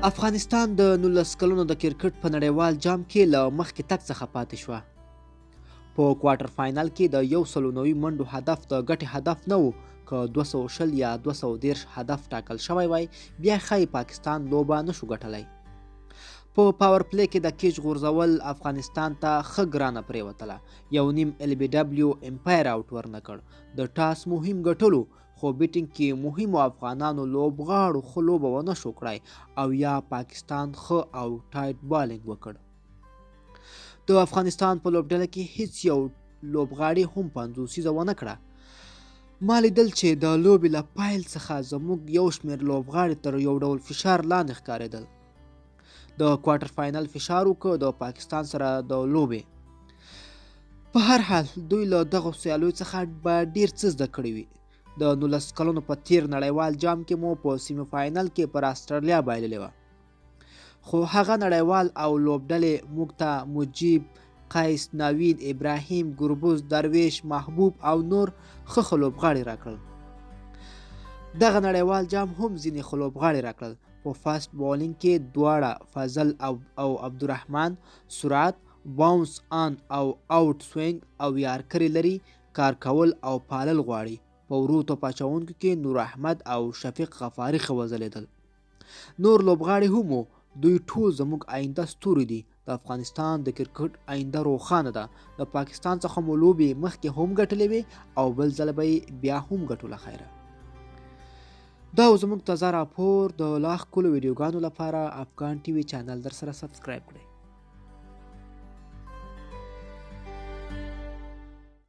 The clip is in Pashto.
افغانستان د 19 کلونو د کرکټ په نړیوال جام کې له مخکې تګ څخه پاتې شوه. په کوارټر فاینل کې د 190 منډو هدف د ګټې هدف نه و. که 220 یا 213 هدف ټاکل شوی وای بیا ښایي پاکستان لوبه نشو ګټلی. په پاور پلی کې د کیچ غورځول افغانستان ته ښه ګرانه پرېوتله. یو نیم LBW امپایر آوټ ورنکړ. د ټاس مهم ګټلو خو بیټینګ کې مهمو افغانانو لوبغاړو ښه لوبه ونه شو کړای او یا پاکستان ښه او ټایټ بالینګ وکړ. د افغانستان په لوبډله کې هیڅ یو لوبغاړي هم 50 ونه کړه. ما لیدل چې د لوبې له پایل څخه زموږ یو شمېر لوبغاړي تر یو ډول فشار لاندې ښکارېدل. د کوارټر فاینل فشار وکړ د پاکستان سره د لوبې. په هر حال دوی له دغو سیالیو څخه به ډیر څه زده کړي وي. د 19 کلونو په تیر نړیوال جام کې مو په سیمي فاینل کې پر استرالیا بایللې وه. خو هغه نړیوال او لوبډلې موږ ته مجیب، قیس، نوید، ابراهیم، ګربز، درویش، محبوب او نور ښه لوبغاړي راکړل. دغه نړیوال جام هم ځینې ښه لوبغاړي راکړل. په فاسټ بالینګ کې دواړه فضل او عبدالرحمن سرعت، باونس آن او آوټ سوینګ او یارکري لري، کار کول او پالل غواړي. په ورو توپ اچوونکو کې نور احمد او شفیق غفاري ښه وځلېدل. نور لوبغاړي هم وو. دوی ټول زموږ آینده ستوري دي. د افغانستان د کرکټ آینده روښانه ده. د پاکستان څخه مو لوبې مخکې هم ګټلې وې او بل ځل به یې بیا هم ګټو له خیره. دا و زموږ تازه راپور. د لا ښکلو ویډیوګانو لپاره افغان TV چینل در سره سبسکرایب کړئ.